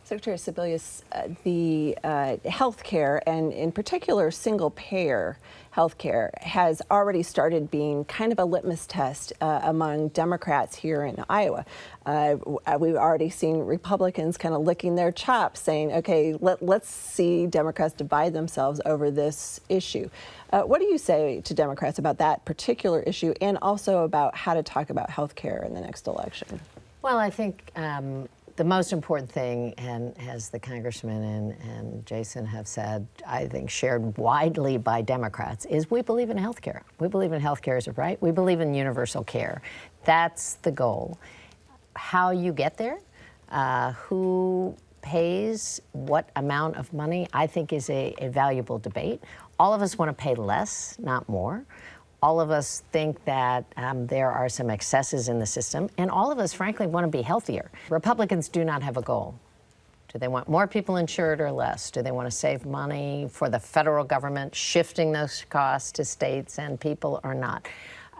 Secretary Sebelius, the health care, and in particular single-payer health care, has already started being kind of a litmus test among Democrats here in Iowa. We've already seen Republicans kind of licking their chops, saying, okay, let's see Democrats divide themselves over this issue. What do you say to Democrats about that particular issue, and also about how to talk about health care in the next election? Well, I think the most important thing, and as the congressman and Jason have said, I think shared widely by Democrats, is we believe in health care. We believe in health care as a right. We believe in universal care. That's the goal. How you get there, who pays what amount of money, I think is a valuable debate. All of us want to pay less, not more. All of us think that there are some excesses in the system, and all of us, frankly, want to be healthier. Republicans do not have a goal. Do they want more people insured or less? Do they want to save money for the federal government, shifting those costs to states and people or not?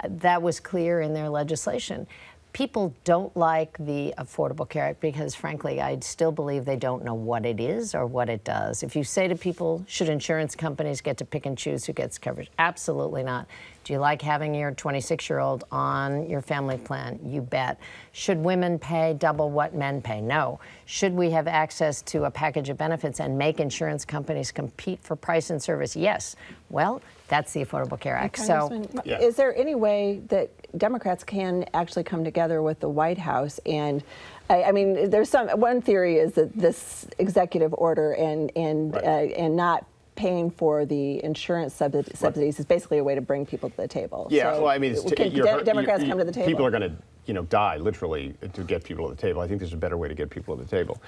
That was clear in their legislation. People don't like the Affordable Care Act because, frankly, I still believe they don't know what it is or what it does. If you say to people, should insurance companies get to pick and choose who gets coverage? Absolutely not. Do you like having your 26-year-old on your family plan? You bet. Should women pay double what men pay? No. Should we have access to a package of benefits and make insurance companies compete for price and service? Yes. Well, that's the Affordable Care Act. So, yeah. Is there any way that Democrats can actually come together with the White House? And I mean, there's one theory is that this executive order and not paying for the insurance subsidies is basically a way to bring people to the table. Yeah, so well, I mean, Democrats come to the table. People are going to, die literally to get people to the table. I think there's a better way to get people to the table.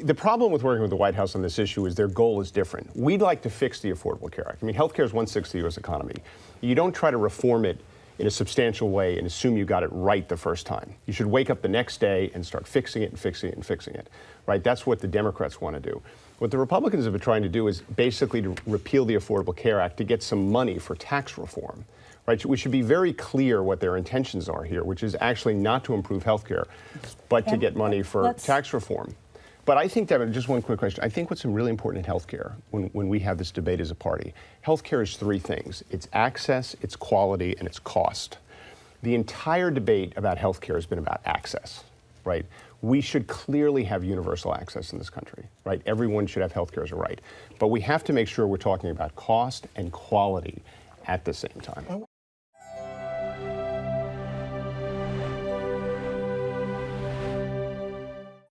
The problem with working with the White House on this issue is their goal is different. We'd like to fix the Affordable Care Act. I mean, healthcare is 1/6 of the U.S. economy. You don't try to reform it in a substantial way and assume you got it right the first time. You should wake up the next day and start fixing it and fixing it and fixing it, right? That's what the Democrats want to do. What the Republicans have been trying to do is basically to repeal the Affordable Care Act to get some money for tax reform, right? We should be very clear what their intentions are here, which is actually not to improve health care, but to get money for tax reform. But I think, Devin, just one quick question. I think what's really important in healthcare, when we have this debate as a party, healthcare is three things. It's access, it's quality, and it's cost. The entire debate about healthcare has been about access, right? We should clearly have universal access in this country, right? Everyone should have healthcare as a right. But we have to make sure we're talking about cost and quality at the same time.